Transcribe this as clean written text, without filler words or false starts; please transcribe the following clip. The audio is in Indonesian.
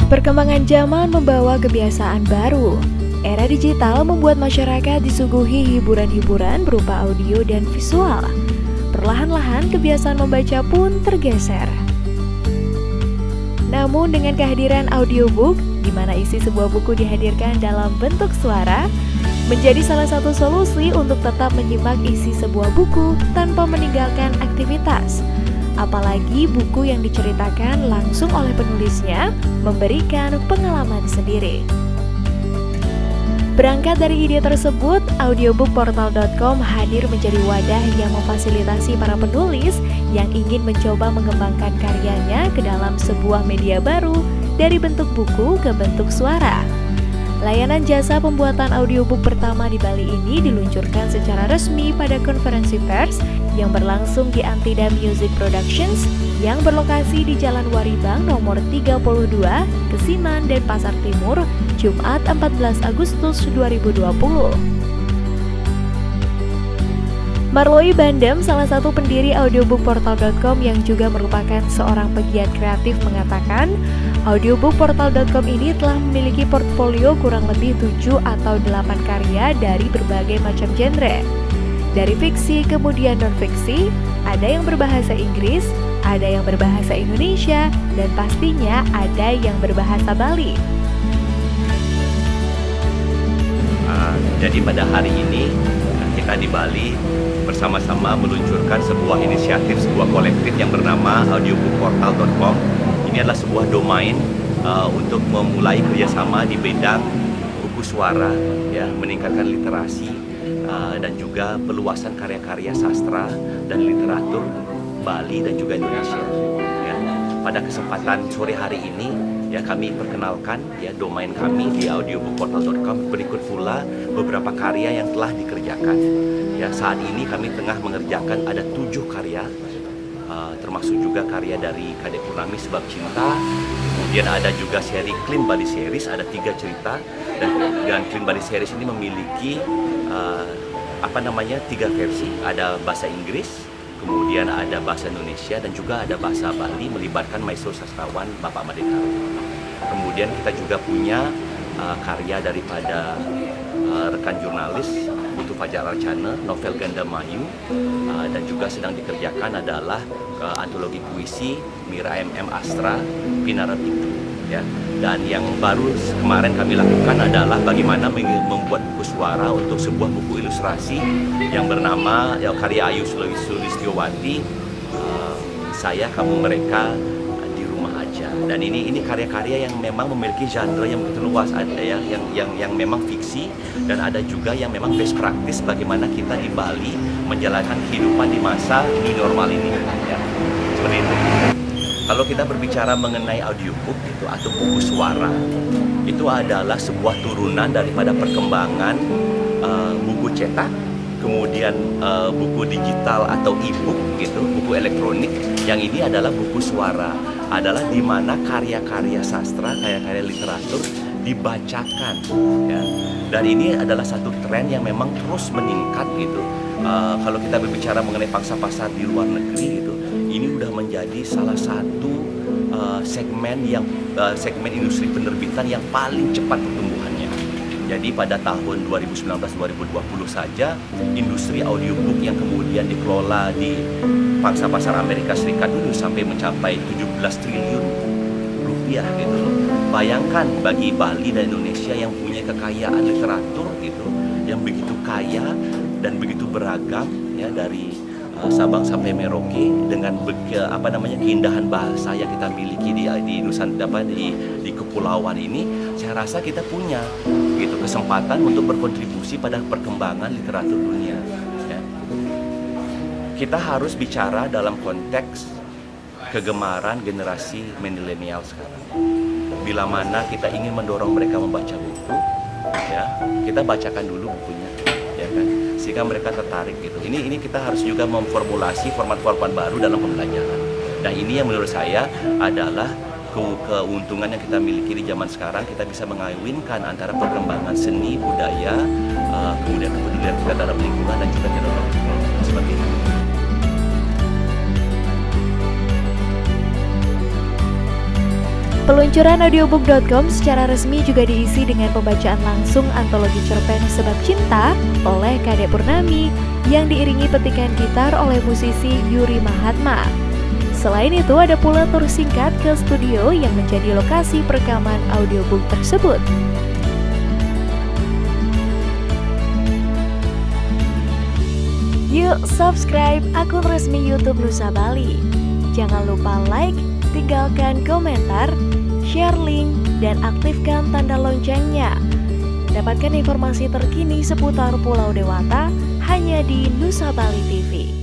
Perkembangan zaman membawa kebiasaan baru. Era digital membuat masyarakat disuguhi hiburan-hiburan berupa audio dan visual. Perlahan-lahan kebiasaan membaca pun tergeser. Namun dengan kehadiran audiobook, di mana isi sebuah buku dihadirkan dalam bentuk suara, menjadi salah satu solusi untuk tetap menyimak isi sebuah buku tanpa meninggalkan aktivitas. Apalagi buku yang diceritakan langsung oleh penulisnya memberikan pengalaman sendiri. Berangkat dari ide tersebut, audiobookportal.com hadir menjadi wadah yang memfasilitasi para penulis yang ingin mencoba mengembangkan karyanya ke dalam sebuah media baru dari bentuk buku ke bentuk suara. Layanan jasa pembuatan audiobook pertama di Bali ini diluncurkan secara resmi pada konferensi pers yang berlangsung di Antida Music Productions yang berlokasi di Jalan Waribang nomor 32, Kesiman, Denpasar Timur, Jumat 14 Agustus 2020. Marloi Bandem, salah satu pendiri audiobookportal.com yang juga merupakan seorang pegiat kreatif, mengatakan audiobookportal.com ini telah memiliki portfolio kurang lebih 7 atau 8 karya dari berbagai macam genre. Dari fiksi kemudian non-fiksi, ada yang berbahasa Inggris, ada yang berbahasa Indonesia, dan pastinya ada yang berbahasa Bali. Jadi pada hari ini kita di Bali bersama-sama meluncurkan sebuah inisiatif, sebuah kolektif yang bernama audiobookportal.com. Ini adalah sebuah domain untuk memulai kerjasama di bidang buku suara, ya, meningkatkan literasi dan juga peluasan karya-karya sastra dan literatur Bali dan juga Indonesia. Ya. Pada kesempatan sore hari ini, ya, kami perkenalkan ya domain kami di audiobookportal.com. Berikut pula beberapa karya yang telah dikerjakan. Ya, saat ini kami tengah mengerjakan ada 7 karya, termasuk juga karya dari Kadek Purnami Sebab Cinta. Kemudian ada juga seri Clean Bali Series, ada 3 cerita, dan Clean Bali Series ini memiliki 3 versi. Ada bahasa Inggris, kemudian ada bahasa Indonesia, dan juga ada bahasa Bali melibatkan maestro sastrawan Bapak Madekar. Kemudian kita juga punya karya daripada rekan jurnalis Putu Fajar Arcana, novel Ganda Mayu, dan juga sedang dikerjakan adalah antologi puisi Mira MM Astra, Pinara Pintu. Ya. Dan yang baru kemarin kami lakukan adalah bagaimana membuat buku suara untuk sebuah buku ilustrasi yang bernama karya Ayu Sulistiowati, Saya Kamu Mereka di Rumah Aja. Dan ini karya-karya yang memang memiliki genre yang begitu luas, ada yang memang fiksi, dan ada juga yang memang best practice bagaimana kita di Bali menjalankan kehidupan di masa new normal ini. Ya. Seperti itu. Kalau kita berbicara mengenai audiobook itu atau buku suara, itu adalah sebuah turunan daripada perkembangan buku cetak, kemudian buku digital atau e-book gitu, buku elektronik. Yang ini adalah buku suara, adalah di mana karya-karya sastra, karya-karya literatur dibacakan, ya. Dan ini adalah satu tren yang memang terus meningkat gitu. Kalau kita berbicara mengenai pangsa pasar di luar negeri gitu, ini udah menjadi salah satu segmen industri penerbitan yang paling cepat pertumbuhannya. Jadi pada tahun 2019-2020 saja, industri audiobook yang kemudian dikelola di pangsa pasar Amerika Serikat itu sampai mencapai 17 triliun rupiah gitu loh. Bayangkan bagi Bali dan Indonesia yang punya kekayaan literatur gitu, yang begitu kaya dan begitu beragam, ya, dari Sabang sampai Merauke, dengan keindahan bahasa yang kita miliki di Nusantara, di kepulauan ini, saya rasa kita punya gitu kesempatan untuk berkontribusi pada perkembangan literatur dunia. Ya. Kita harus bicara dalam konteks kegemaran generasi milenial sekarang. Bila mana kita ingin mendorong mereka membaca buku, ya, kita bacakan dulu bukunya, ya kan? Sehingga mereka tertarik gitu. Ini kita harus juga memformulasi format-format baru dalam pembelajaran. Dan ini yang menurut saya adalah keuntungan yang kita miliki di zaman sekarang. Kita bisa mengawinkan antara perkembangan seni, budaya, kemudian kepedulian kita dalam lingkungan dan juga teknologi seperti itu. Peluncuran audiobook.com secara resmi juga diisi dengan pembacaan langsung antologi cerpen Sebab Cinta oleh Kadek Purnami yang diiringi petikan gitar oleh musisi Yuri Mahatma. Selain itu ada pula tur singkat ke studio yang menjadi lokasi perekaman audiobook tersebut. Yuk subscribe akun resmi YouTube Nusa Bali. Jangan lupa like, tinggalkan komentar, share link, dan aktifkan tanda loncengnya. Dapatkan informasi terkini seputar Pulau Dewata hanya di Nusa Bali TV.